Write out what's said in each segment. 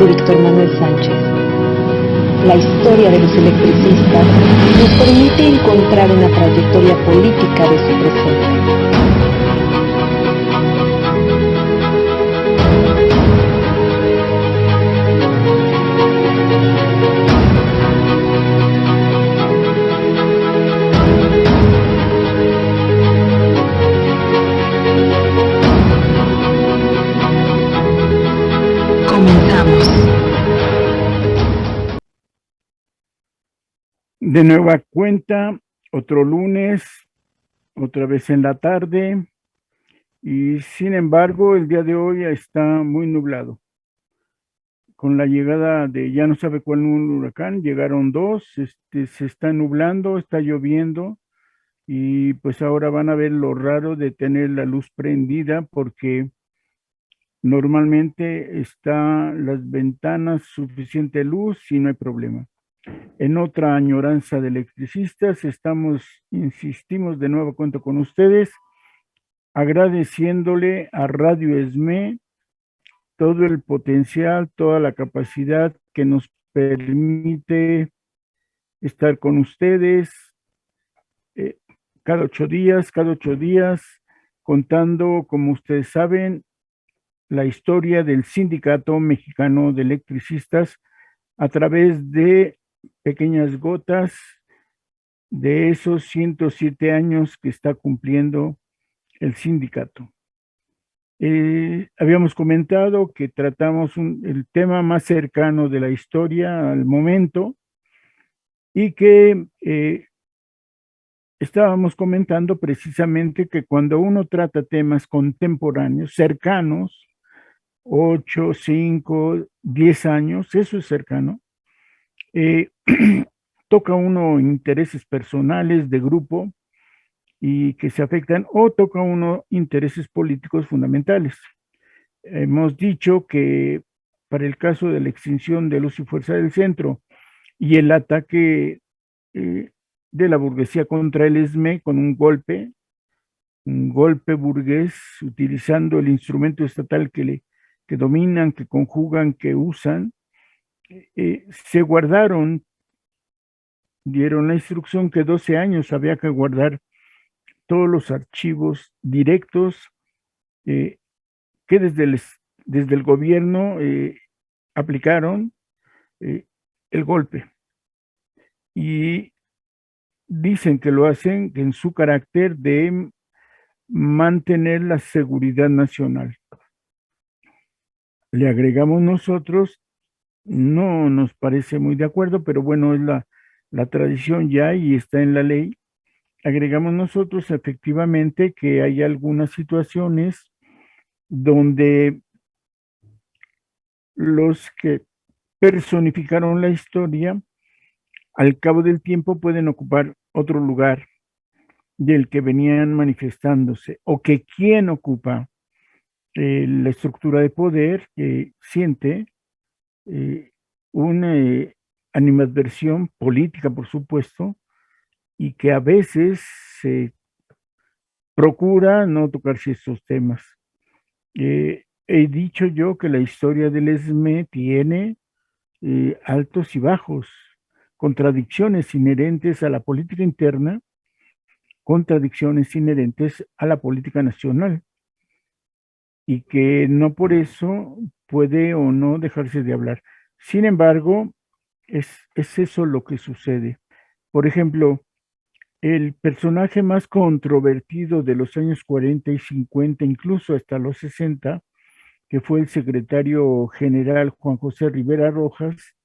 de Víctor Manuel Sánchez. La historia de los electricistas nos permite encontrar una trayectoria política de su presente. De nueva cuenta, otro lunes, otra vez en la tarde, y sin embargo el día de hoy está muy nublado. Con la llegada de ya no sabe cuál huracán, llegaron dos, se está nublando, está lloviendo, y pues ahora van a ver lo raro de tener la luz prendida porque normalmente está las ventanas suficiente luz y no hay problema. En otra añoranza de electricistas, insistimos de nuevo cuento con ustedes, agradeciéndole a Radio ESME todo el potencial, toda la capacidad que nos permite estar con ustedes cada 8 días, contando, como ustedes saben, la historia del Sindicato Mexicano de Electricistas a través de pequeñas gotas de esos 107 años que está cumpliendo el sindicato. Habíamos comentado que tratamos el tema más cercano de la historia al momento y que estábamos comentando precisamente que cuando uno trata temas contemporáneos, cercanos, 8, 5, 10 años, eso es cercano, toca uno intereses personales de grupo y que se afectan, o toca uno intereses políticos fundamentales. Hemos dicho que para el caso de la extinción de Luz y Fuerza del Centro y el ataque de la burguesía contra el ESME con un golpe burgués, utilizando el instrumento estatal que dominan, que conjugan, que usan, se guardaron, dieron la instrucción que 12 años había que guardar todos los archivos directos que desde el gobierno aplicaron el golpe. Y dicen que lo hacen en su carácter de mantener la seguridad nacional. Le agregamos nosotros, no nos parece muy de acuerdo, pero bueno, es la tradición ya y está en la ley. Agregamos nosotros efectivamente que hay algunas situaciones donde los que personificaron la historia al cabo del tiempo pueden ocupar otro lugar del que venían manifestándose, o que quien ocupa la estructura de poder siente una animadversión política, por supuesto, y que a veces se procura no tocarse estos temas. He dicho yo que la historia del ESME tiene altos y bajos, contradicciones inherentes a la política interna, contradicciones inherentes a la política nacional, y que no por eso puede o no dejarse de hablar. Sin embargo, es eso lo que sucede. Por ejemplo, el personaje más controvertido de los años 40 y 50, incluso hasta los 60, que fue el secretario general Juan José Rivera Rojas,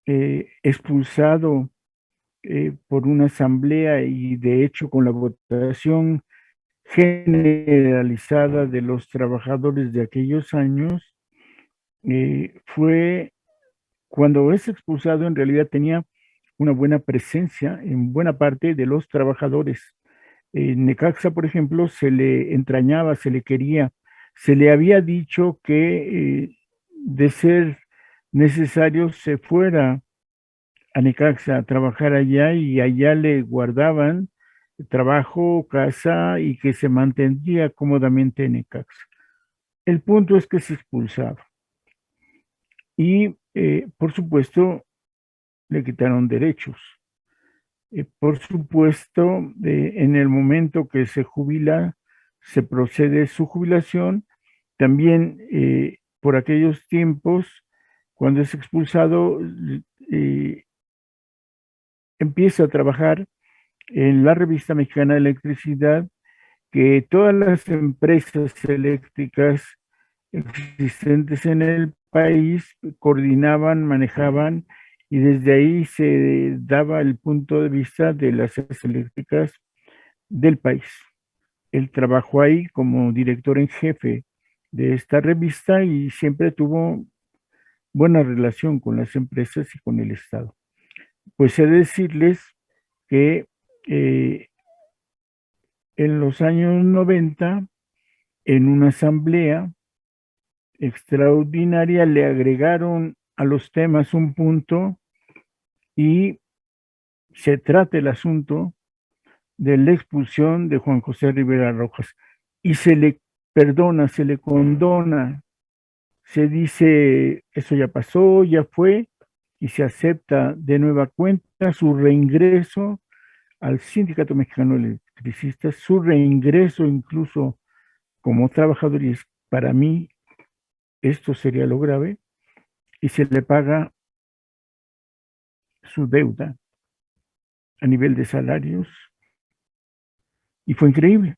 expulsado por una asamblea y de hecho con la votación generalizada de los trabajadores de aquellos años, fue cuando es expulsado. En realidad tenía una buena presencia en buena parte de los trabajadores. En Necaxa, por ejemplo, se le entrañaba, se le quería, se le había dicho que de ser necesario se fuera a Necaxa a trabajar allá, y allá le guardaban trabajo, casa, y que se mantendría cómodamente en Necaxa. El punto es que se expulsaba. y por supuesto le quitaron derechos. Por supuesto, en el momento que se jubila, se procede su jubilación. También por aquellos tiempos, cuando es expulsado, eh, empieza a trabajar en la Revista Mexicana de Electricidad, que todas las empresas eléctricas existentes en el país coordinaban, manejaban, y desde ahí se daba el punto de vista de las empresas eléctricas del país. Él trabajó ahí como director en jefe de esta revista y siempre tuvo buena relación con las empresas y con el Estado. Pues he de decirles que eh, en los años 90, en una asamblea extraordinaria, le agregaron a los temas un punto y se trata el asunto de la expulsión de Juan José Rivera Rojas. Y se le perdona, se le condona, se dice, eso ya pasó, ya fue, y se acepta de nueva cuenta su reingreso al Sindicato Mexicano de Electricistas, su reingreso incluso como trabajador, y para mí esto sería lo grave, y se le paga su deuda a nivel de salarios, y fue increíble.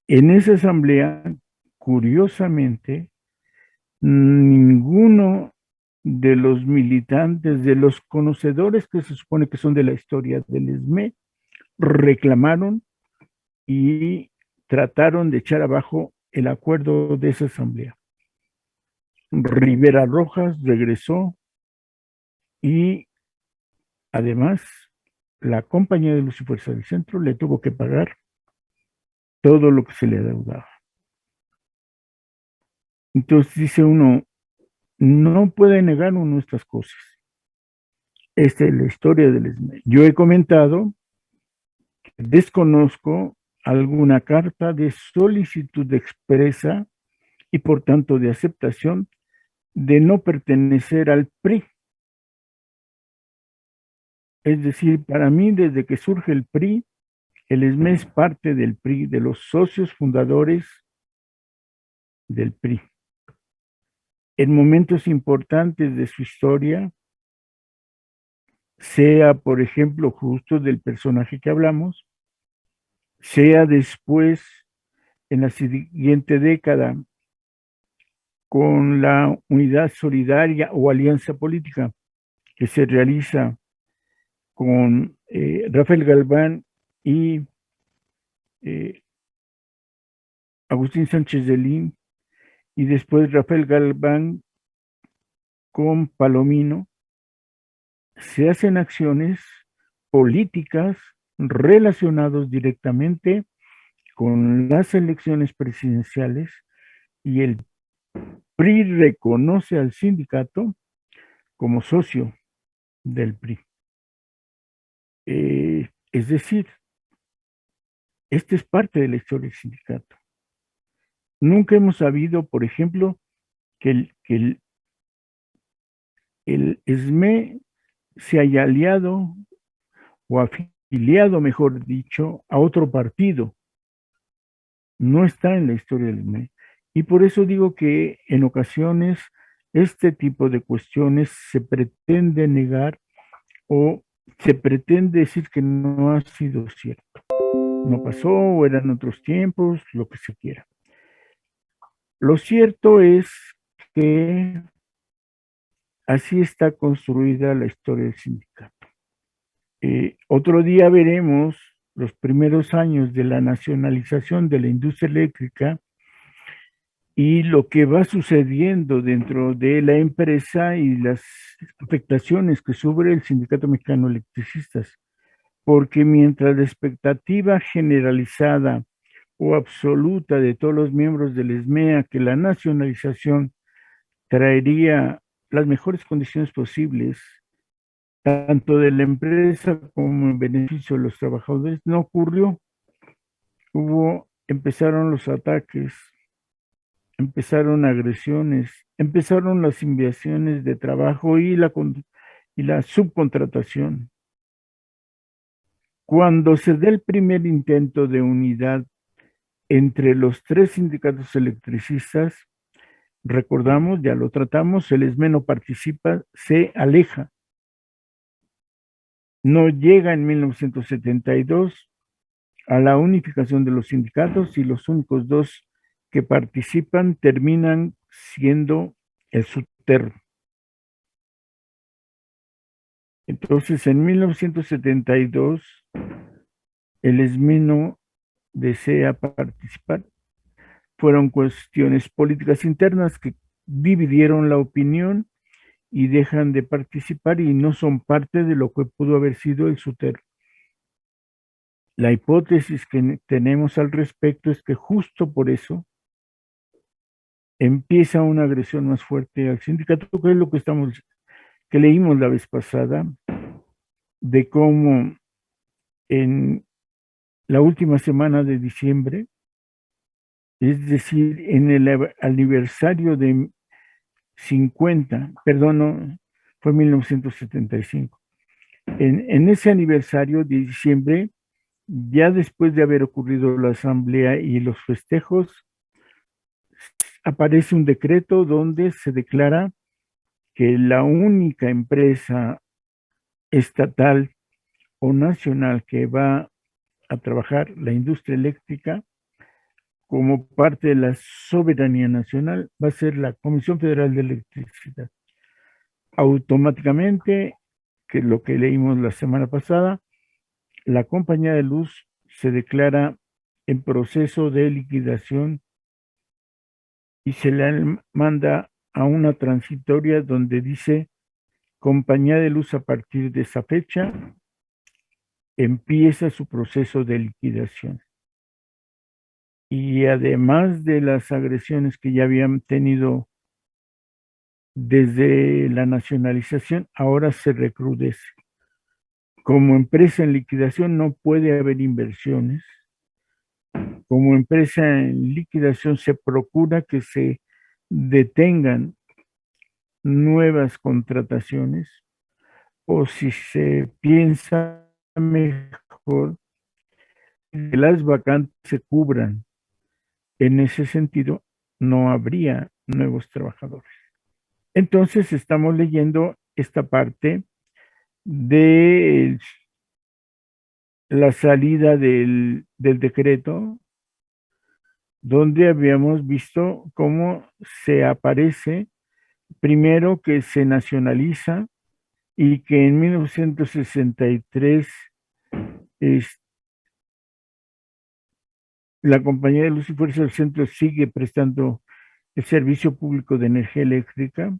En esa asamblea, curiosamente, ninguno de los militantes, de los conocedores que se supone que son de la historia del ESME, reclamaron y trataron de echar abajo el acuerdo de esa asamblea. Rivera Rojas regresó y además la compañía de luz y fuerza del centro le tuvo que pagar todo lo que se le adeudaba. Entonces dice uno, no puede negar uno estas cosas. Esta es la historia del ESME. Yo he comentado que desconozco alguna carta de solicitud expresa y por tanto de aceptación de no pertenecer al PRI. Es decir, para mí, desde que surge el PRI, el ESME es parte del PRI, de los socios fundadores del PRI. En momentos importantes de su historia, sea, por ejemplo, justo del personaje que hablamos, sea después, en la siguiente década, con la unidad solidaria o alianza política que se realiza con Rafael Galván y Agustín Sánchez de Lin, y después Rafael Galván con Palomino, se hacen acciones políticas relacionadas directamente con las elecciones presidenciales, y el PRI reconoce al sindicato como socio del PRI. Es decir, esta es parte de la historia del sindicato. Nunca hemos sabido, por ejemplo, que el ESME se haya aliado o afiliado, mejor dicho, a otro partido. No está en la historia del ESME. Y por eso digo que en ocasiones este tipo de cuestiones se pretende negar o se pretende decir que no ha sido cierto. No pasó, o eran otros tiempos, lo que se quiera. Lo cierto es que así está construida la historia del sindicato. Otro día veremos los primeros años de la nacionalización de la industria eléctrica y lo que va sucediendo dentro de la empresa y las afectaciones que sufre el Sindicato Mexicano de Electricistas. Porque mientras la expectativa generalizada o absoluta de todos los miembros del ESMEA que la nacionalización traería las mejores condiciones posibles, tanto de la empresa como en beneficio de los trabajadores, no ocurrió. Empezaron los ataques empezaron agresiones, empezaron las invasiones de trabajo y la subcontratación. Cuando se da el primer intento de unidad entre los tres sindicatos electricistas, recordamos, ya lo tratamos, el ESME no participa, se aleja. No llega en 1972 a la unificación de los sindicatos y los únicos dos que participan terminan siendo el SUTER. Entonces, en 1972, el ESME no desea participar. Fueron cuestiones políticas internas que dividieron la opinión y dejan de participar y no son parte de lo que pudo haber sido el SUTER. La hipótesis que tenemos al respecto es que justo por eso empieza una agresión más fuerte al sindicato, que es lo que leímos la vez pasada, de cómo en la última semana de diciembre, es decir, en el aniversario de 50, perdón, no, fue 1975. En ese aniversario de diciembre, ya después de haber ocurrido la asamblea y los festejos, aparece un decreto donde se declara que la única empresa estatal o nacional que va a trabajar la industria eléctrica como parte de la soberanía nacional va a ser la Comisión Federal de Electricidad. Automáticamente, que es lo que leímos la semana pasada, la compañía de luz se declara en proceso de liquidación y se le manda a una transitoria donde dice compañía de luz a partir de esa fecha empieza su proceso de liquidación. Y además de las agresiones que ya habían tenido desde la nacionalización, ahora se recrudece. Como empresa en liquidación no puede haber inversiones. Como empresa en liquidación se procura que se detengan nuevas contrataciones o si se piensa mejor, que las vacantes se cubran. En ese sentido, no habría nuevos trabajadores. Entonces, estamos leyendo esta parte de la salida del decreto, donde habíamos visto cómo se aparece, primero que se nacionaliza y que en 1963 es, la compañía de luz y fuerza del centro sigue prestando el servicio público de energía eléctrica,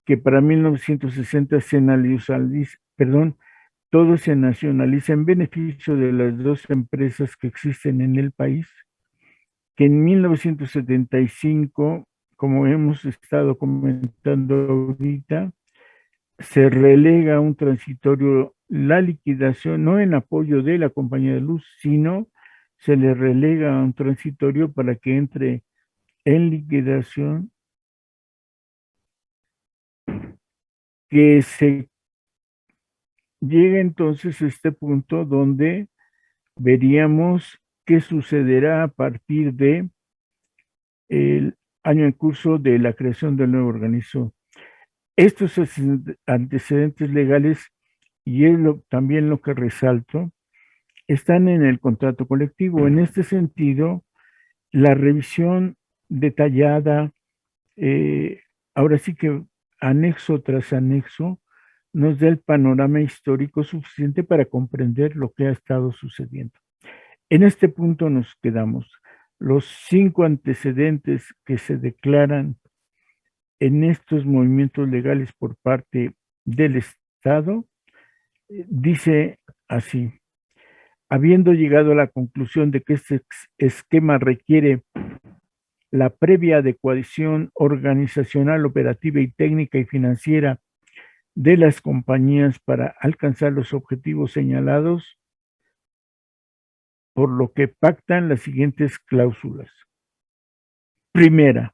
que para 1960 se nacionaliza, perdón, todo se nacionaliza en beneficio de las dos empresas que existen en el país, que en 1975, como hemos estado comentando ahorita, se relega a un transitorio la liquidación, no en apoyo de la compañía de luz, sino se le relega a un transitorio para que entre en liquidación, que se llega entonces a este punto donde veríamos qué sucederá a partir de el año en curso de la creación del nuevo organismo. Estos antecedentes legales, y es también lo que resalto, están en el contrato colectivo. En este sentido, la revisión detallada, ahora sí que anexo tras anexo, nos da el panorama histórico suficiente para comprender lo que ha estado sucediendo. En este punto nos quedamos. Los 5 antecedentes que se declaran en estos movimientos legales por parte del Estado, dice así: habiendo llegado a la conclusión de que este esquema requiere la previa adecuación organizacional, operativa y técnica y financiera de las compañías para alcanzar los objetivos señalados, por lo que pactan las siguientes cláusulas. Primera,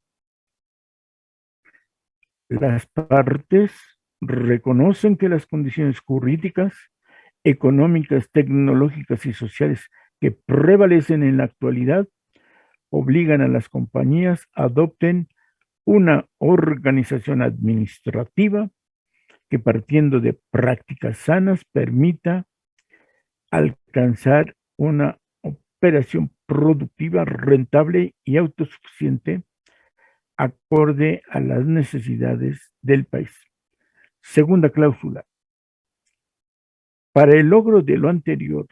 las partes reconocen que las condiciones jurídicas, económicas, tecnológicas y sociales que prevalecen en la actualidad obligan a las compañías a adopten una organización administrativa que, partiendo de prácticas sanas, permita alcanzar una operación productiva, rentable y autosuficiente acorde a las necesidades del país. Segunda cláusula. Para el logro de lo anterior,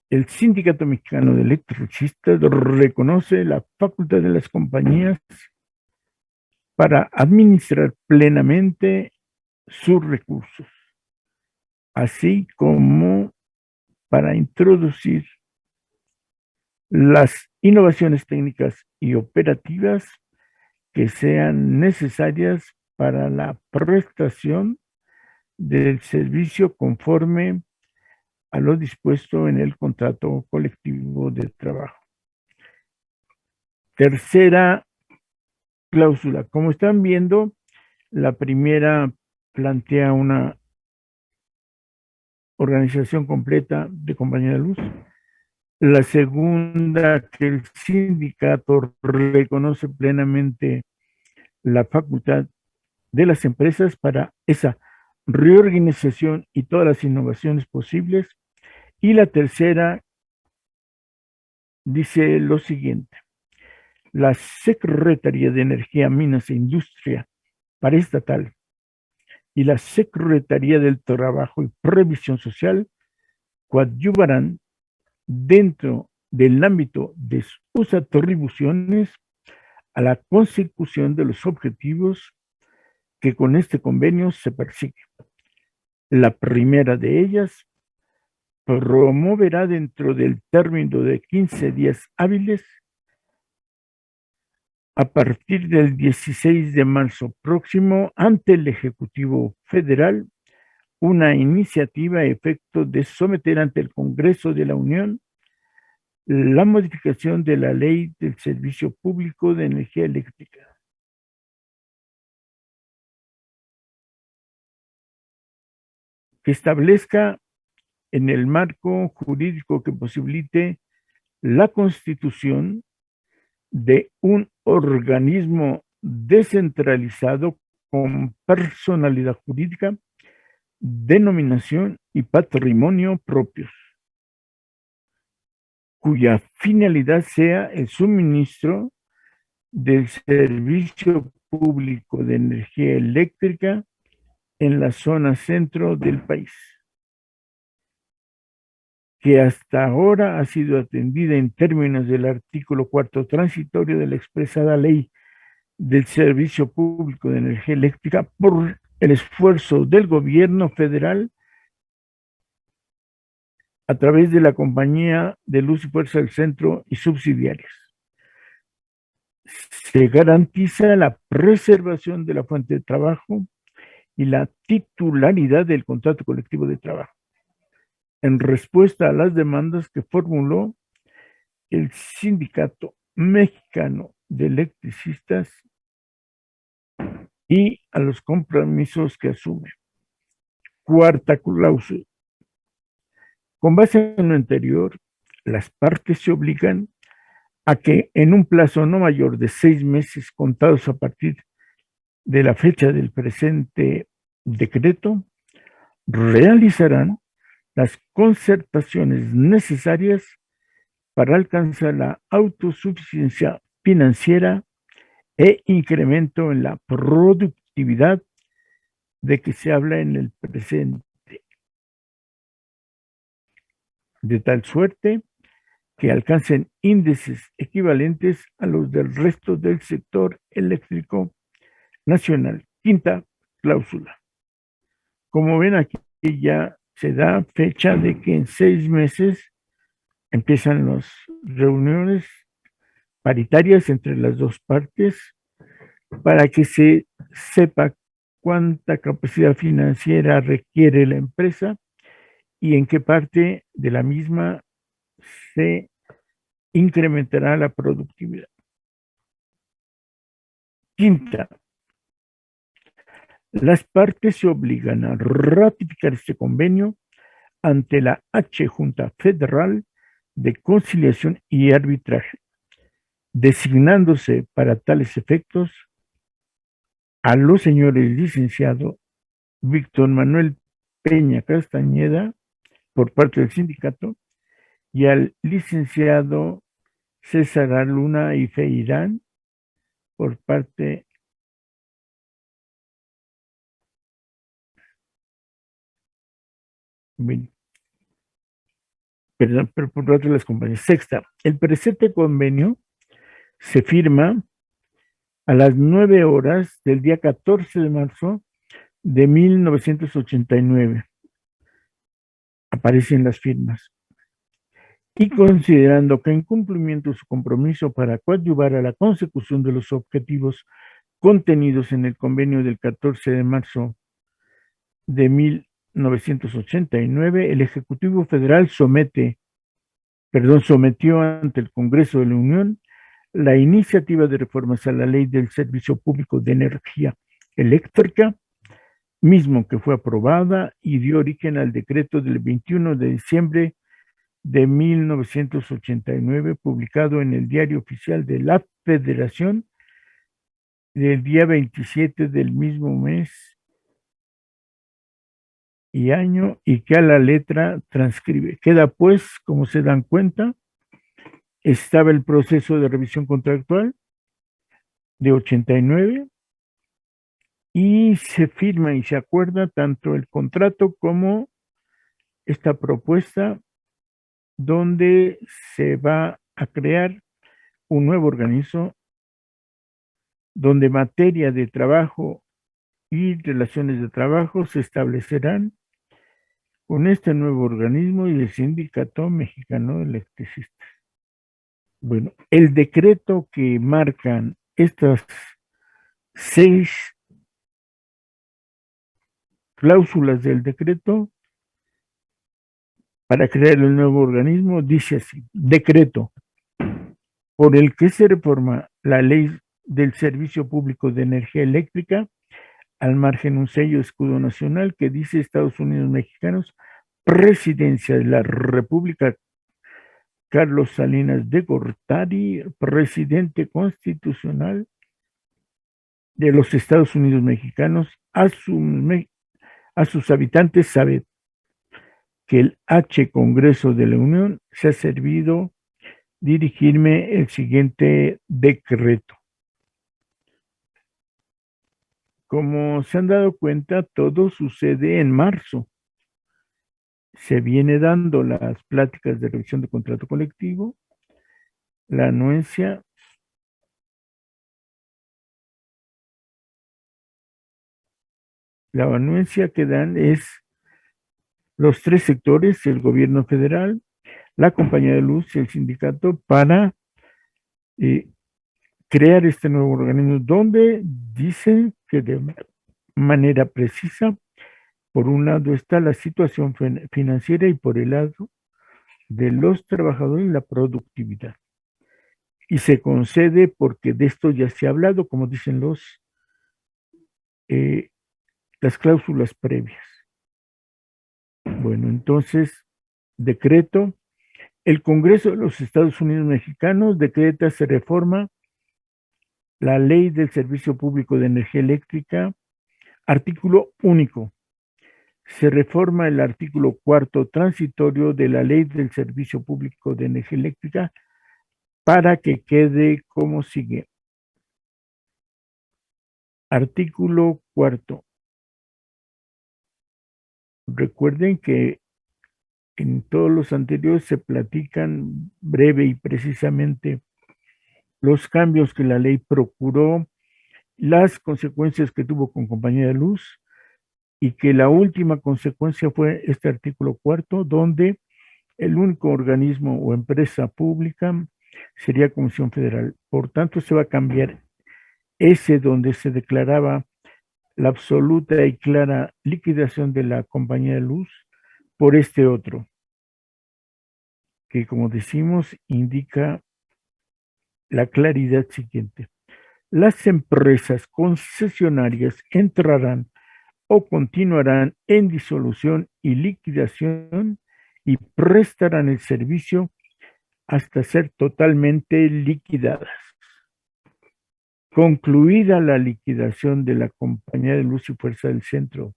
el Sindicato Mexicano de Electricistas reconoce la facultad de las compañías para administrar plenamente sus recursos, así como para introducir las innovaciones técnicas y operativas que sean necesarias para la prestación del servicio conforme a lo dispuesto en el contrato colectivo de trabajo. Tercera cláusula. Como están viendo, la primera plantea una organización completa de compañía de luz. La segunda, que el sindicato reconoce plenamente la facultad de las empresas para esa reorganización y todas las innovaciones posibles. Y la tercera dice lo siguiente: la Secretaría de Energía, Minas e Industria Paraestatal y la Secretaría del Trabajo y Previsión Social coadyuvarán dentro del ámbito de sus atribuciones a la consecución de los objetivos que con este convenio se persigue. La primera de ellas promoverá dentro del término de 15 días hábiles a partir del 16 de marzo próximo ante el Ejecutivo Federal una iniciativa a efecto de someter ante el Congreso de la Unión la modificación de la Ley del Servicio Público de Energía Eléctrica, que establezca en el marco jurídico que posibilite la constitución de un organismo descentralizado con personalidad jurídica, denominación y patrimonio propios, cuya finalidad sea el suministro del servicio público de energía eléctrica en la zona centro del país, que hasta ahora ha sido atendida en términos del artículo 4 transitorio de la expresada ley del Servicio Público de Energía Eléctrica por el esfuerzo del gobierno federal a través de la Compañía de Luz y Fuerza del Centro y subsidiarias. Se garantiza la preservación de la fuente de trabajo y la titularidad del contrato colectivo de trabajo, en respuesta a las demandas que formuló el Sindicato Mexicano de Electricistas y a los compromisos que asume. Cuarta cláusula. Con base en lo anterior, las partes se obligan a que en un plazo no mayor de 6 meses contados a partir de la fecha del presente decreto, realizarán las concertaciones necesarias para alcanzar la autosuficiencia financiera e incremento en la productividad de que se habla en el presente, de tal suerte que alcancen índices equivalentes a los del resto del sector eléctrico nacional. Quinta cláusula. Como ven, aquí ya se da fecha de que en 6 meses empiezan las reuniones paritarias entre las dos partes para que se sepa cuánta capacidad financiera requiere la empresa y en qué parte de la misma se incrementará la productividad. Quinta, las partes se obligan a ratificar este convenio ante la H Junta Federal de Conciliación y Arbitraje, designándose para tales efectos a los señores licenciado Víctor Manuel Peña Castañeda por parte del sindicato y al licenciado César Luna y Feirán por parte perdón, pero por parte de las compañías. Sexta, el presente convenio se firma a las 9 horas del día 14 de marzo de 1989. Aparecen las firmas. Y considerando que en cumplimiento de su compromiso para coadyuvar a la consecución de los objetivos contenidos en el convenio del 14 de marzo de 1989, el Ejecutivo Federal sometió ante el Congreso de la Unión la iniciativa de reformas a la Ley del Servicio Público de Energía Eléctrica, mismo que fue aprobada y dio origen al decreto del 21 de diciembre de 1989, publicado en el Diario Oficial de la Federación del día 27 del mismo mes y año, y que a la letra transcribe. Queda pues, como se dan cuenta, estaba el proceso de revisión contractual de 89 y se firma y se acuerda tanto el contrato como esta propuesta donde se va a crear un nuevo organismo donde materia de trabajo y relaciones de trabajo se establecerán con este nuevo organismo y el Sindicato Mexicano de Electricistas. Bueno, el decreto que marcan estas 6 cláusulas del decreto para crear el nuevo organismo dice así: decreto por el que se reforma la ley del Servicio Público de Energía Eléctrica, al margen un sello escudo nacional que dice Estados Unidos Mexicanos, Presidencia de la República Carlos Salinas de Gortari, presidente constitucional de los Estados Unidos Mexicanos. A sus habitantes sabe que el H Congreso de la Unión se ha servido dirigirme el siguiente decreto. Como se han dado cuenta, todo sucede en marzo. Se viene dando las pláticas de revisión de contrato colectivo, la anuencia, que dan es los 3 sectores, el gobierno federal, la compañía de luz y el sindicato, para crear este nuevo organismo donde dice que de manera precisa, por un lado está la situación financiera y por el lado de los trabajadores la productividad. Y se concede porque de esto ya se ha hablado, como dicen las cláusulas previas. Bueno, entonces, decreto. El Congreso de los Estados Unidos Mexicanos decreta, se reforma la Ley del Servicio Público de Energía Eléctrica, artículo único. Se reforma el artículo 4 transitorio de la Ley del Servicio Público de Energía Eléctrica para que quede como sigue. Artículo 4. Recuerden que en todos los anteriores se platican breve y precisamente los cambios que la ley procuró, las consecuencias que tuvo con Compañía de Luz, y que la última consecuencia fue este artículo 4, donde el único organismo o empresa pública sería Comisión Federal. Por tanto, se va a cambiar ese donde se declaraba la absoluta y clara liquidación de la Compañía de Luz por este otro, que como decimos indica la claridad siguiente. Las empresas concesionarias entrarán o continuarán en disolución y liquidación y prestarán el servicio hasta ser totalmente liquidadas. Concluida la liquidación de la Compañía de Luz y Fuerza del Centro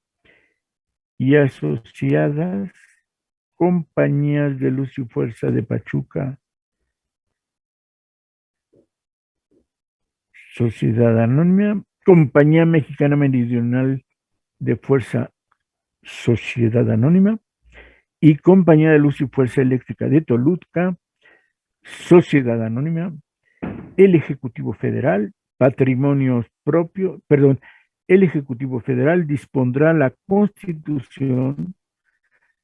y asociadas compañías de luz y fuerza de Pachuca, Sociedad Anónima, Compañía Mexicana Meridional de Fuerza, Sociedad Anónima, y Compañía de Luz y Fuerza Eléctrica de Toluca, Sociedad Anónima, el Ejecutivo Federal, patrimonios propios, perdón, el Ejecutivo Federal dispondrá la constitución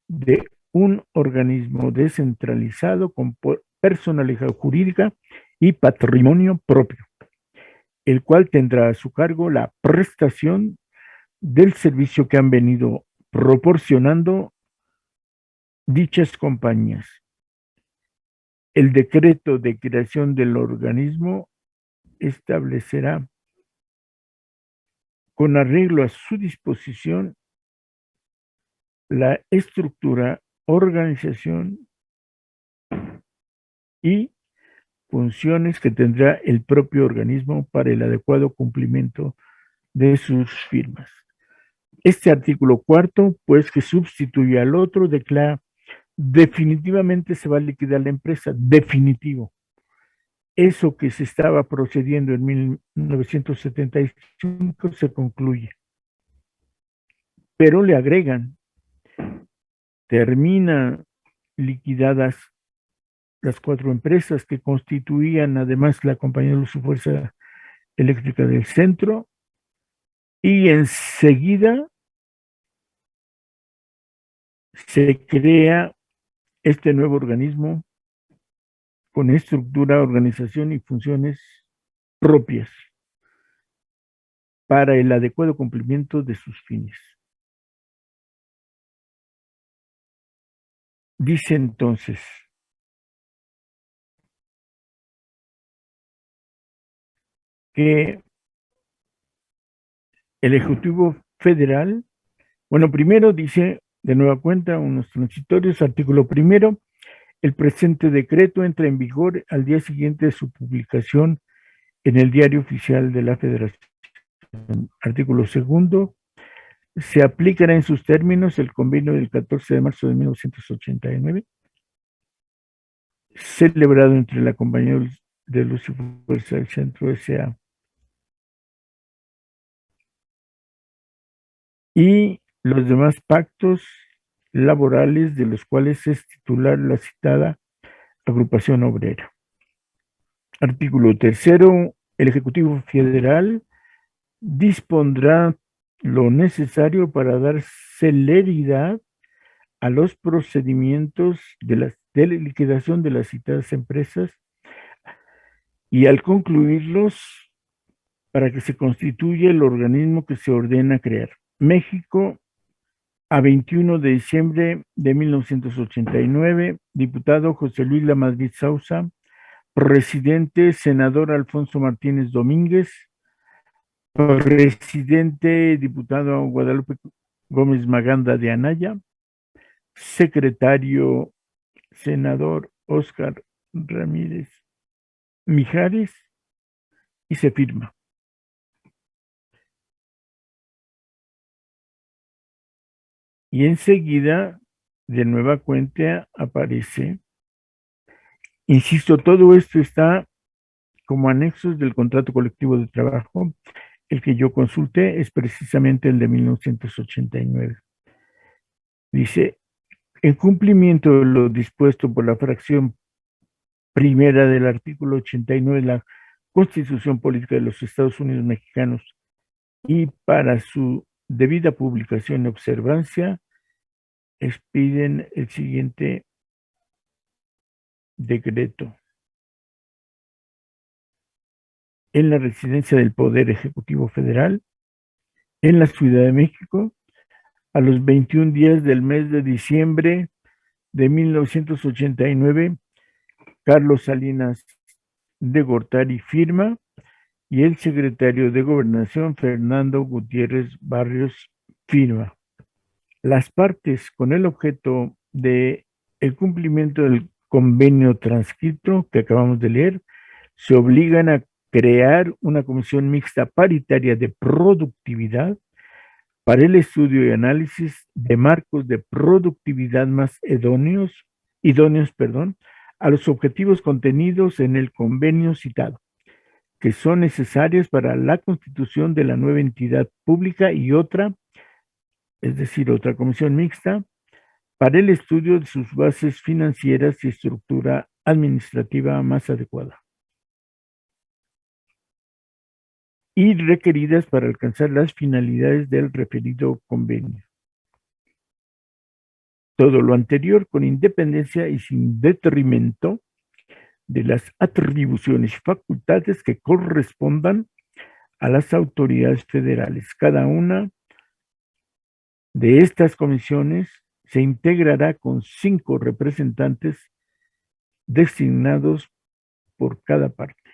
de un organismo descentralizado con personalidad jurídica y patrimonio propio, el cual tendrá a su cargo la prestación del servicio que han venido proporcionando dichas compañías. El decreto de creación del organismo establecerá, con arreglo a su disposición, la estructura, organización y funciones que tendrá el propio organismo para el adecuado cumplimiento de sus firmas. Este artículo cuarto, pues que sustituye al otro, declara definitivamente se va a liquidar la empresa, definitivo. Eso que se estaba procediendo en 1975 se concluye. Pero le agregan, termina liquidadas las cuatro empresas que constituían además la Compañía de Luz y Fuerza Eléctrica del Centro, y enseguida se crea este nuevo organismo con estructura, organización y funciones propias para el adecuado cumplimiento de sus fines. Dice entonces que el Ejecutivo Federal, bueno, primero dice de nueva cuenta unos transitorios, artículo primero, el presente decreto entra en vigor al día siguiente de su publicación en el Diario Oficial de la Federación. Artículo segundo, se aplicará en sus términos el convenio del 14 de marzo de 1989, celebrado entre la Compañía de Luz y Fuerza del Centro S.A. y los demás pactos laborales de los cuales es titular la citada agrupación obrera. Artículo tercero, el Ejecutivo Federal dispondrá lo necesario para dar celeridad a los procedimientos de liquidación de las citadas empresas y al concluirlos para que se constituya el organismo que se ordena crear. México, a 21 de diciembre de 1989, diputado José Luis Lamadrid Sousa, presidente, senador Alfonso Martínez Domínguez, presidente, diputado Guadalupe Gómez Maganda de Anaya, secretario, senador Óscar Ramírez Mijares, y se firma. Y enseguida, de nueva cuenta, aparece, insisto, todo esto está como anexos del contrato colectivo de trabajo. El que yo consulté es precisamente el de 1989. Dice, en cumplimiento de lo dispuesto por la fracción primera del artículo 89 de la Constitución Política de los Estados Unidos Mexicanos y para su debida publicación y observancia, expiden el siguiente decreto. En la residencia del Poder Ejecutivo Federal, en la Ciudad de México, a los 21 días del mes de diciembre de 1989, Carlos Salinas de Gortari firma y el secretario de Gobernación, Fernando Gutiérrez Barrios, firma. Las partes, con el objeto de el cumplimiento del convenio transcrito que acabamos de leer, se obligan a crear una comisión mixta paritaria de productividad para el estudio y análisis de marcos de productividad más idóneos, a los objetivos contenidos en el convenio citado, que son necesarias para la constitución de la nueva entidad pública y otra, es decir, otra comisión mixta, para el estudio de sus bases financieras y estructura administrativa más adecuada, y requeridas para alcanzar las finalidades del referido convenio. Todo lo anterior con independencia y sin detrimento de las atribuciones y facultades que correspondan a las autoridades federales. Cada una de estas comisiones se integrará con 5 representantes designados por cada parte.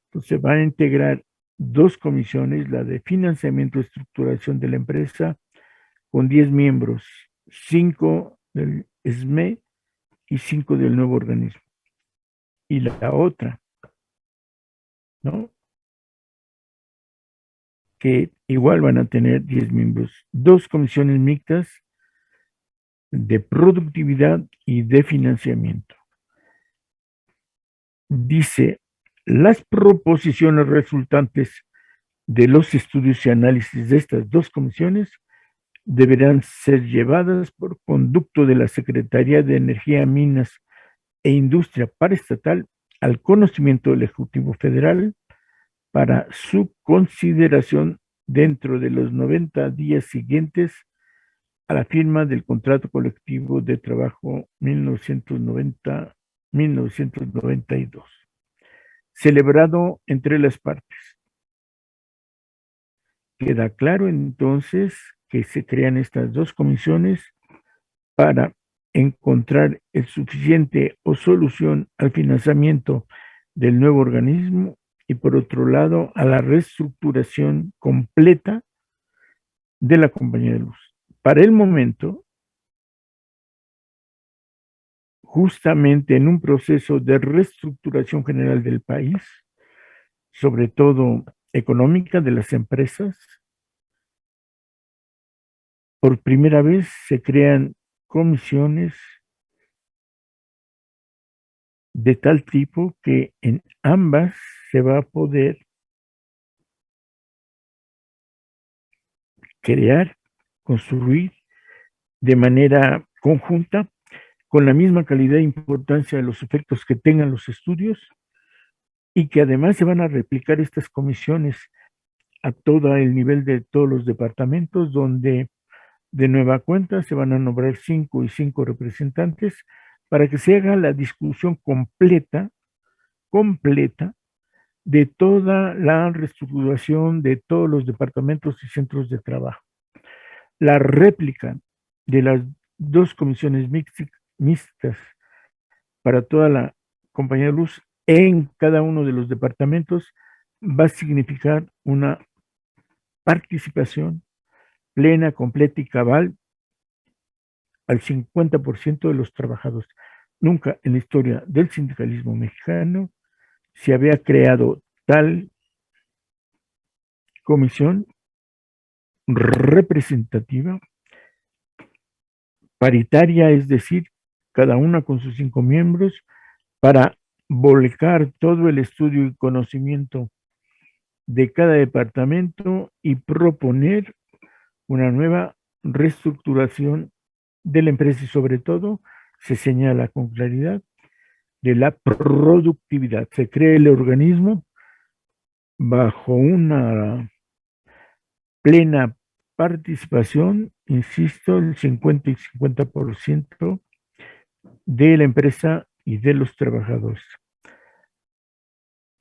Entonces van a integrar 2 comisiones, la de financiamiento y estructuración de la empresa, con 10 miembros, 5 del SME y 5 del nuevo organismo. Y la otra, ¿no? Que igual van a tener 10 miembros, 2 comisiones mixtas de productividad y de financiamiento. Dice, las proposiciones resultantes de los estudios y análisis de estas 2 comisiones deberán ser llevadas por conducto de la Secretaría de Energía, Minas e Industria Paraestatal al conocimiento del Ejecutivo Federal para su consideración dentro de los 90 días siguientes a la firma del contrato colectivo de trabajo 1992, celebrado entre las partes. Queda claro entonces que se crean estas 2 comisiones para encontrar el suficiente o solución al financiamiento del nuevo organismo y por otro lado a la reestructuración completa de la compañía de luz. Para el momento, justamente en un proceso de reestructuración general del país, sobre todo económica de las empresas, por primera vez se crean comisiones de tal tipo que en ambas se va a poder crear, construir de manera conjunta, con la misma calidad e importancia de los efectos que tengan los estudios, y que además se van a replicar estas comisiones a todo el nivel de todos los departamentos, donde de nueva cuenta se van a nombrar 5 y 5 representantes para que se haga la discusión completa de toda la reestructuración de todos los departamentos y centros de trabajo. La réplica de las 2 comisiones mixtas para toda la compañía de luz en cada uno de los departamentos va a significar una participación plena, completa y cabal al 50% de los trabajadores. Nunca en la historia del sindicalismo mexicano se había creado tal comisión representativa, paritaria, es decir, cada una con sus 5 miembros, para volcar todo el estudio y conocimiento de cada departamento y proponer una nueva reestructuración de la empresa y sobre todo se señala con claridad de la productividad. Se crea el organismo bajo una plena participación, insisto, el 50 y 50% de la empresa y de los trabajadores.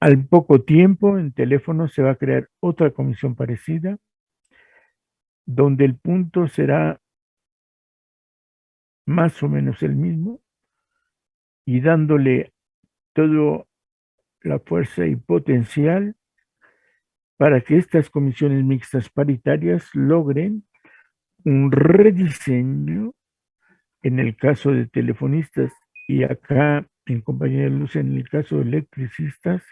Al poco tiempo, en teléfono se va a crear otra comisión parecida, donde el punto será más o menos el mismo y dándole toda la fuerza y potencial para que estas comisiones mixtas paritarias logren un rediseño en el caso de telefonistas y acá en compañía de luz en el caso de electricistas,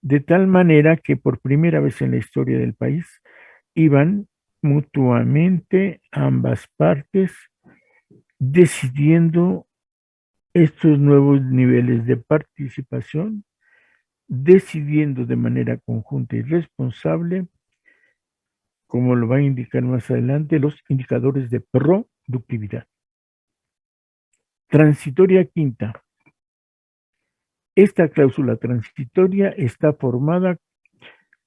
de tal manera que por primera vez en la historia del país iban mutuamente ambas partes decidiendo estos nuevos niveles de participación, decidiendo de manera conjunta y responsable, como lo va a indicar más adelante, los indicadores de productividad. Transitoria quinta. Esta cláusula transitoria está formada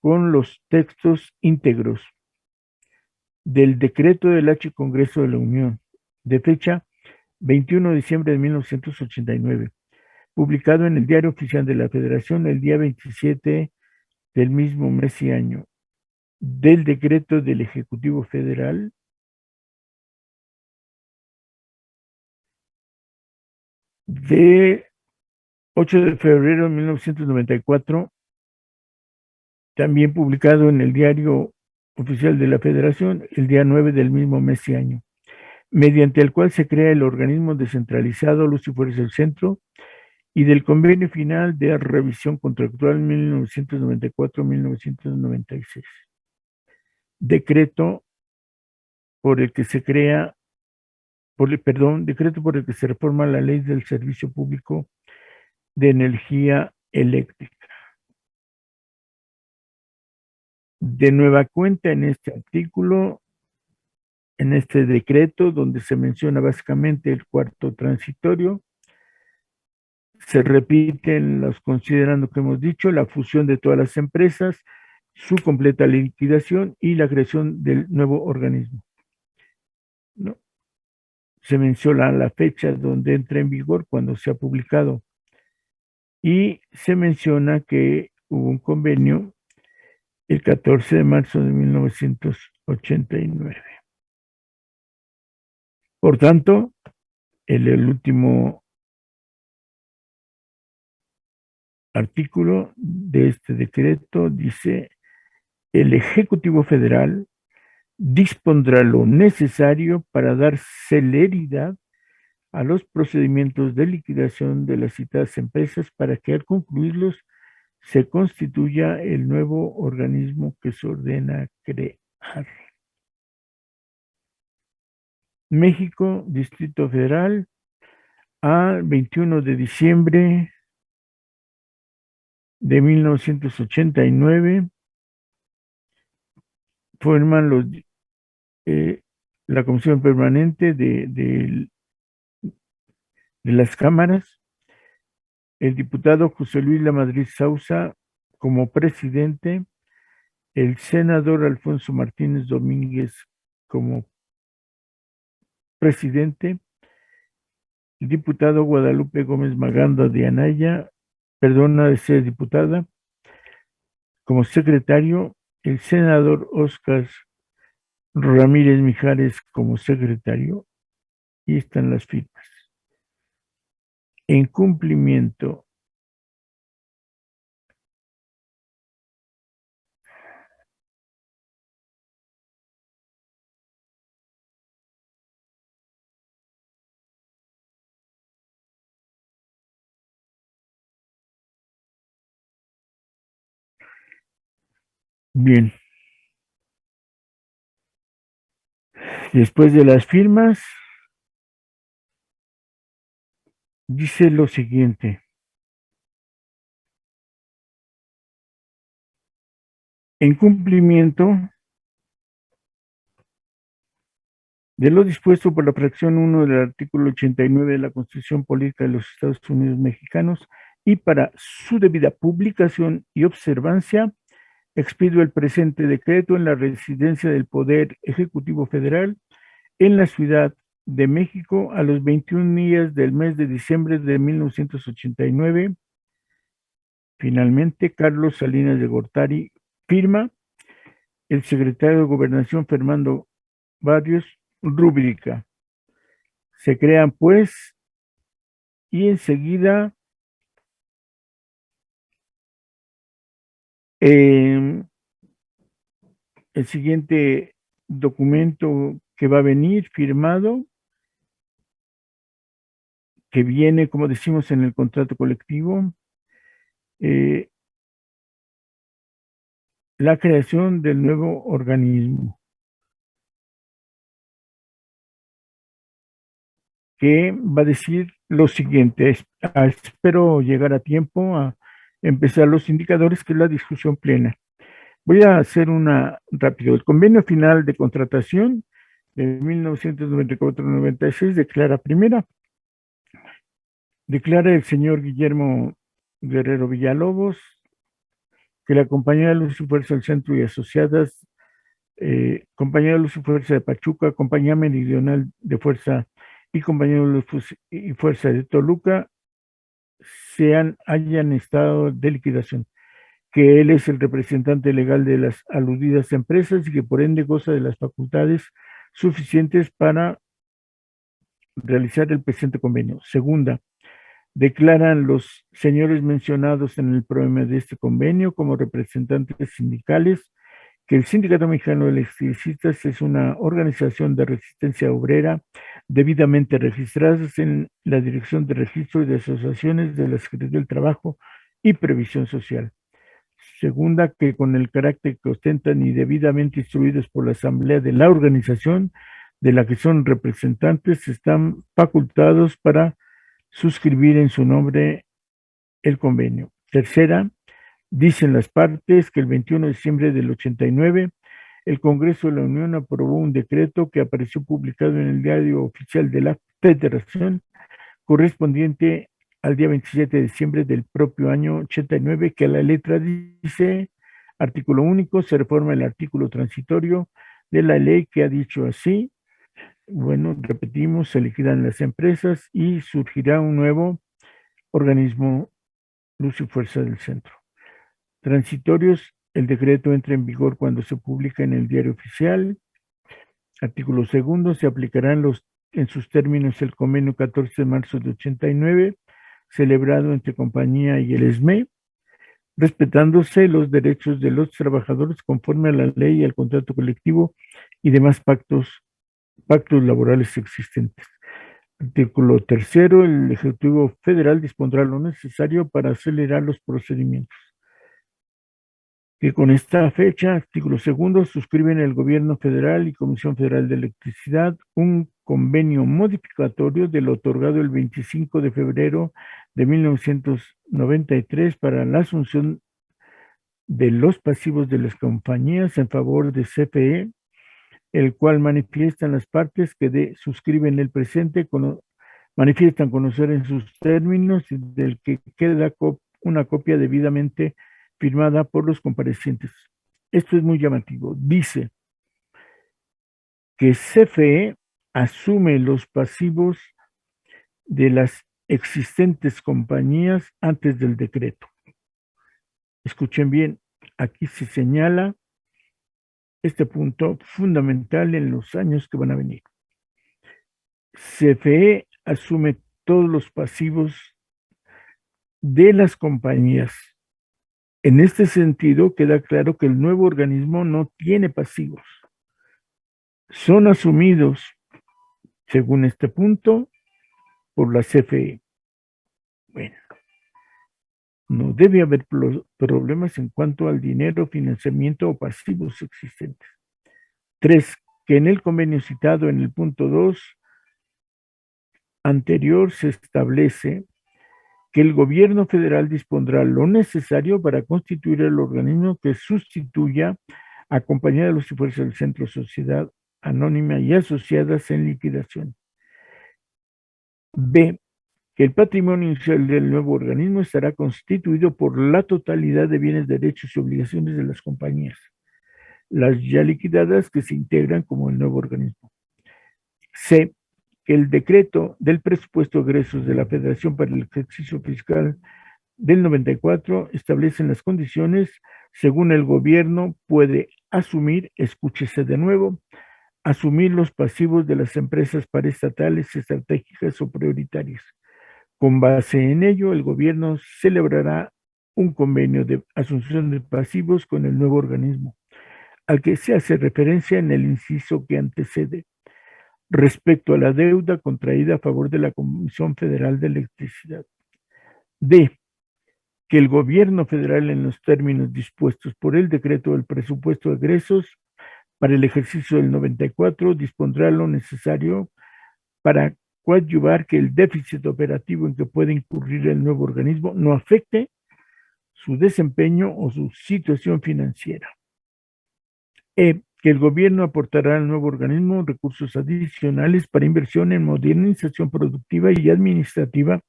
con los textos íntegros del decreto del H Congreso de la Unión, de fecha 21 de diciembre de 1989, publicado en el Diario Oficial de la Federación el día 27 del mismo mes y año, del decreto del Ejecutivo Federal de 8 de febrero de 1994, también publicado en el Diario Oficial de la Federación el día 9 del mismo mes y año, mediante el cual se crea el organismo descentralizado Luz y Fuerza del Centro y del convenio final de revisión contractual 1994-1996. Decreto por el que se crea, decreto por el que se reforma la ley del servicio público de energía eléctrica. De nueva cuenta en este artículo, en este decreto, donde se menciona básicamente el cuarto transitorio, se repiten los considerando que hemos dicho, la fusión de todas las empresas, su completa liquidación y la creación del nuevo organismo, ¿no? Se menciona la fecha donde entra en vigor cuando se ha publicado y se menciona que hubo un convenio el 14 de marzo de 1989. Por tanto, el último artículo de este decreto dice: el Ejecutivo Federal dispondrá lo necesario para dar celeridad a los procedimientos de liquidación de las citadas empresas para que al concluirlos se constituya el nuevo organismo que se ordena crear. México, Distrito Federal, a 21 de diciembre de 1989, forman la Comisión Permanente de las cámaras, el diputado José Luis Lamadrid Sousa como presidente, el senador Alfonso Martínez Domínguez como presidente, el diputado Guadalupe Gómez Maganda de Anaya, perdona de ser diputada, como secretario, el senador Óscar Ramírez Mijares como secretario, y están las firmas. En cumplimiento bien, después de las firmas, dice lo siguiente: en cumplimiento de lo dispuesto por la fracción 1 del artículo 89 de la Constitución Política de los Estados Unidos Mexicanos y para su debida publicación y observancia, expido el presente decreto en la residencia del Poder Ejecutivo Federal en la Ciudad de México a los 21 días del mes de diciembre de 1989. Finalmente, Carlos Salinas de Gortari firma, el secretario de Gobernación Fernando Barrios rúbrica. Se crean pues y enseguida el siguiente documento que va a venir firmado, que viene, como decimos, en el contrato colectivo, eh, la creación del nuevo organismo, que va a decir lo siguiente: espero llegar a tiempo a empezar los indicadores, que es la discusión plena. Voy a hacer una rápido. El convenio final de contratación de 1994-96 declara primera, declara el señor Guillermo Guerrero Villalobos que la Compañía de Luz y Fuerza del Centro y Asociadas, Compañía de Luz y Fuerza de Pachuca, Compañía Meridional de Fuerza y Compañía de Luz y Fuerza de Toluca hayan estado de liquidación, que él es el representante legal de las aludidas empresas y que por ende goza de las facultades suficientes para realizar el presente convenio. Segunda, declaran los señores mencionados en el programa de este convenio como representantes sindicales que el Sindicato Mexicano de Electricistas es una organización de resistencia obrera debidamente registradas en la Dirección de Registro y de Asociaciones de la Secretaría del Trabajo y Previsión Social. Segunda, que con el carácter que ostentan y debidamente instruidos por la Asamblea de la organización de la que son representantes, están facultados para suscribir en su nombre el convenio. Tercera, dicen las partes que el 21 de diciembre del 89 el Congreso de la Unión aprobó un decreto que apareció publicado en el Diario Oficial de la Federación, correspondiente al día 27 de diciembre del propio año 89, que a la letra dice: artículo único, se reforma el artículo transitorio de la ley que ha dicho así. Bueno, repetimos, se liquidan las empresas y surgirá un nuevo organismo Luz y Fuerza del Centro. Transitorios, el decreto entra en vigor cuando se publica en el Diario Oficial. Artículo segundo, se aplicarán en sus términos el convenio 14 de marzo de 89, celebrado entre compañía y el ESME, respetándose los derechos de los trabajadores conforme a la ley y al contrato colectivo y demás pactos laborales existentes. Artículo tercero, el Ejecutivo Federal dispondrá lo necesario para acelerar los procedimientos. Que con esta fecha, artículo segundo, suscriben el Gobierno Federal y Comisión Federal de Electricidad un convenio modificatorio del otorgado el 25 de febrero de 1993 para la asunción de los pasivos de las compañías en favor de CFE, el cual manifiestan las partes que suscriben el presente, manifiestan conocer en sus términos y del que queda una copia debidamente firmada por los comparecientes. Esto es muy llamativo. Dice que CFE asume los pasivos de las existentes compañías antes del decreto. Escuchen bien, aquí se señala este punto fundamental en los años que van a venir. CFE asume todos los pasivos de las compañías. En este sentido, queda claro que el nuevo organismo no tiene pasivos. Son asumidos, según este punto, por la CFE. Bueno, no debe haber problemas en cuanto al dinero, financiamiento o pasivos existentes. 3. Que en el convenio citado en el punto 2 anterior se establece que el gobierno federal dispondrá lo necesario para constituir el organismo que sustituya a Compañía de Luz y Fuerza del Centro, Sociedad Anónima y Asociadas en liquidación. B. Que el patrimonio inicial del nuevo organismo estará constituido por la totalidad de bienes, derechos y obligaciones de las compañías, las ya liquidadas, que se integran como el nuevo organismo. C. Que el decreto del presupuesto de egresos de la Federación para el ejercicio fiscal del 94 establecen las condiciones según el gobierno puede asumir, escúchese de nuevo, asumir los pasivos de las empresas paraestatales estratégicas o prioritarias. Con base en ello, el gobierno celebrará un convenio de asunción de pasivos con el nuevo organismo, al que se hace referencia en el inciso que antecede, respecto a la deuda contraída a favor de la Comisión Federal de Electricidad. D. Que el gobierno federal, en los términos dispuestos por el decreto del presupuesto de egresos para el ejercicio del 94, dispondrá lo necesario para coadyuvar que el déficit operativo en que puede incurrir el nuevo organismo no afecte su desempeño o su situación financiera. E. Que el gobierno aportará al nuevo organismo recursos adicionales para inversión en modernización productiva y administrativa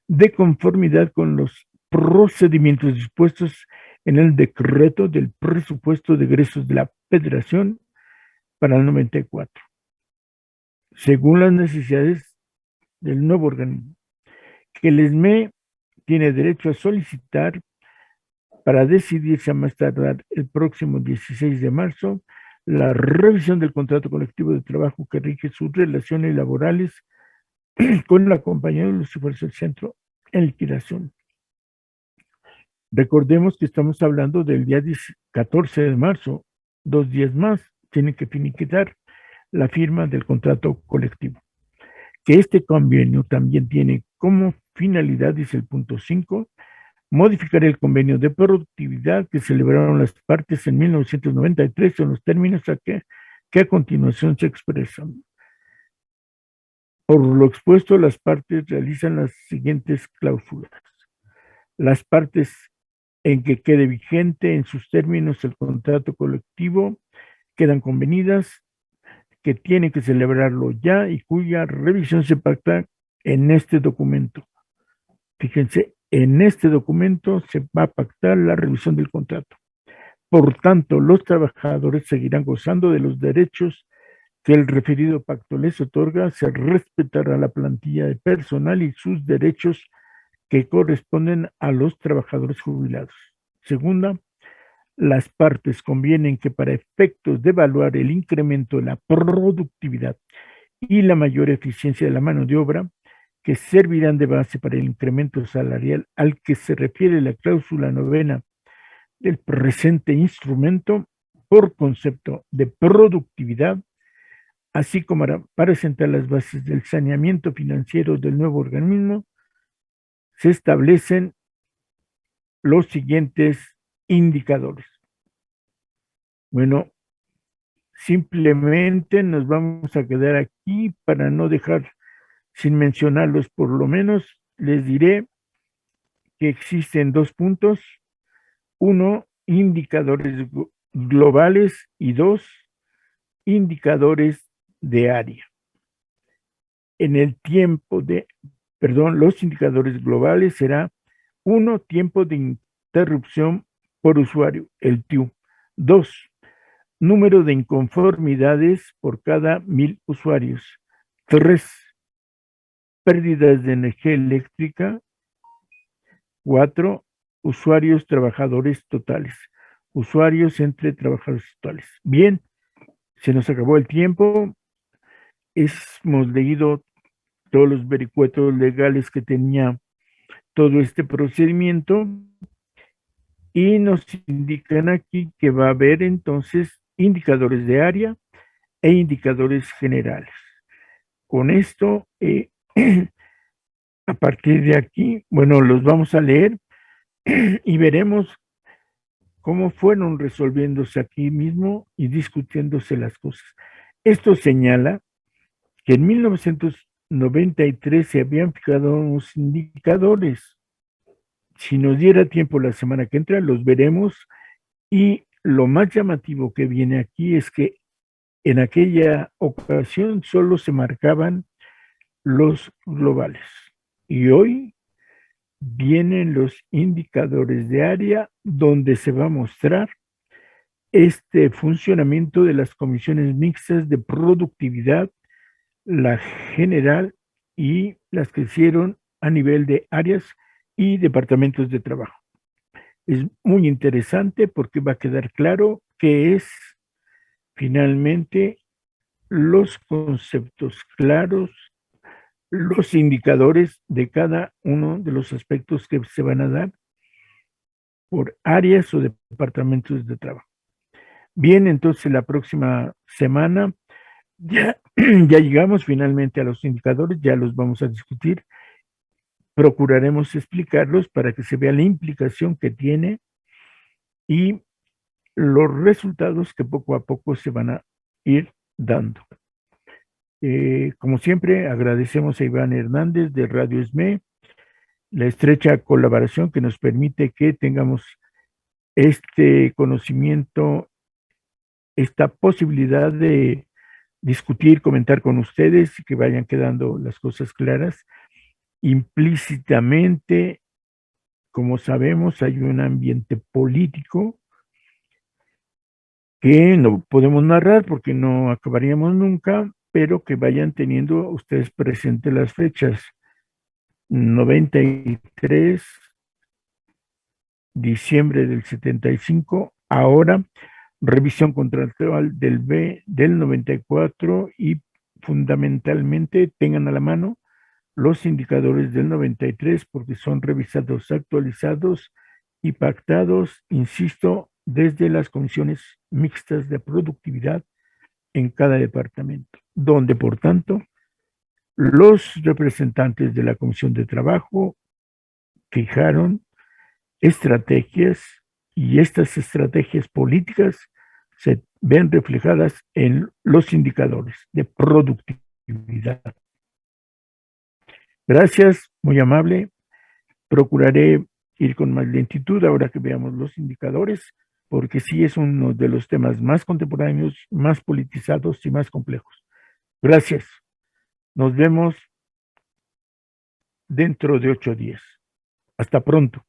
de conformidad con los procedimientos dispuestos en el decreto del presupuesto de egresos de la Federación para el 94, según las necesidades del nuevo organismo, que el ESME tiene derecho a solicitar para decidirse a más tardar el próximo 16 de marzo la revisión del contrato colectivo de trabajo que rige sus relaciones laborales con la compañía de los esfuerzos del centro en liquidación. Recordemos que estamos hablando del día 14 de marzo, 2 días más, tiene que finiquitar la firma del contrato colectivo. Que este convenio también tiene como finalidad, dice el punto 5, modificar el convenio de productividad que celebraron las partes en 1993 en los términos que a continuación se expresan. Por lo expuesto, las partes realizan las siguientes cláusulas. Las partes en que quede vigente en sus términos el contrato colectivo quedan convenidas que tienen que celebrarlo ya y cuya revisión se pacta en este documento. Fíjense, en este documento se va a pactar la revisión del contrato. Por tanto, los trabajadores seguirán gozando de los derechos que el referido pacto les otorga, se respetará la plantilla de personal y sus derechos que corresponden a los trabajadores jubilados. Segunda, las partes convienen que para efectos de evaluar el incremento de la productividad y la mayor eficiencia de la mano de obra, que servirán de base para el incremento salarial al que se refiere la cláusula 9 del presente instrumento por concepto de productividad, así como para sentar las bases del saneamiento financiero del nuevo organismo, se establecen los siguientes indicadores. Bueno, simplemente nos vamos a quedar aquí para no dejar sin mencionarlos. Por lo menos les diré que existen 2 puntos. 1, indicadores globales y 2, indicadores de área. En el tiempo de, los indicadores globales será 1, tiempo de interrupción por usuario, el TIU. 2, número de inconformidades por cada 1000 usuarios. 3, pérdidas de energía eléctrica. 4, usuarios trabajadores totales. Usuarios entre trabajadores totales. Bien, se nos acabó el tiempo. Hemos leído todos los vericuetos legales que tenía todo este procedimiento y nos indican aquí que va a haber entonces indicadores de área e indicadores generales. Con esto, a partir de aquí, bueno, los vamos a leer y veremos cómo fueron resolviéndose aquí mismo y discutiéndose las cosas. Esto señala que en 1993 se habían fijado unos indicadores. Si nos diera tiempo la semana que entra, los veremos. Y lo más llamativo que viene aquí es que en aquella ocasión solo se marcaban los globales. Y hoy vienen los indicadores de área donde se va a mostrar este funcionamiento de las comisiones mixtas de productividad, la general y las que hicieron a nivel de áreas y departamentos de trabajo. Es muy interesante porque va a quedar claro qué es finalmente los conceptos claros, los indicadores de cada uno de los aspectos que se van a dar por áreas o departamentos de trabajo. Bien, entonces la próxima semana ya, ya llegamos finalmente a los indicadores, ya los vamos a discutir. Procuraremos explicarlos para que se vea la implicación que tiene y los resultados que poco a poco se van a ir dando. Como siempre, agradecemos a Iván Hernández de Radio ESME la estrecha colaboración que nos permite que tengamos este conocimiento, esta posibilidad de discutir, comentar con ustedes y que vayan quedando las cosas claras. Implícitamente, como sabemos, hay un ambiente político que no podemos narrar porque no acabaríamos nunca, pero que vayan teniendo ustedes presentes las fechas. 93, diciembre del 75, ahora revisión contractual del B del 94 y fundamentalmente tengan a la mano los indicadores del 93 porque son revisados, actualizados y pactados, insisto, desde las comisiones mixtas de productividad en cada departamento, donde por tanto los representantes de la Comisión de Trabajo fijaron estrategias y estas estrategias políticas se ven reflejadas en los indicadores de productividad. Gracias, muy amable. Procuraré ir con más lentitud ahora que veamos los indicadores, porque sí es uno de los temas más contemporáneos, más politizados y más complejos. Gracias. Nos vemos dentro de 8 días. Hasta pronto.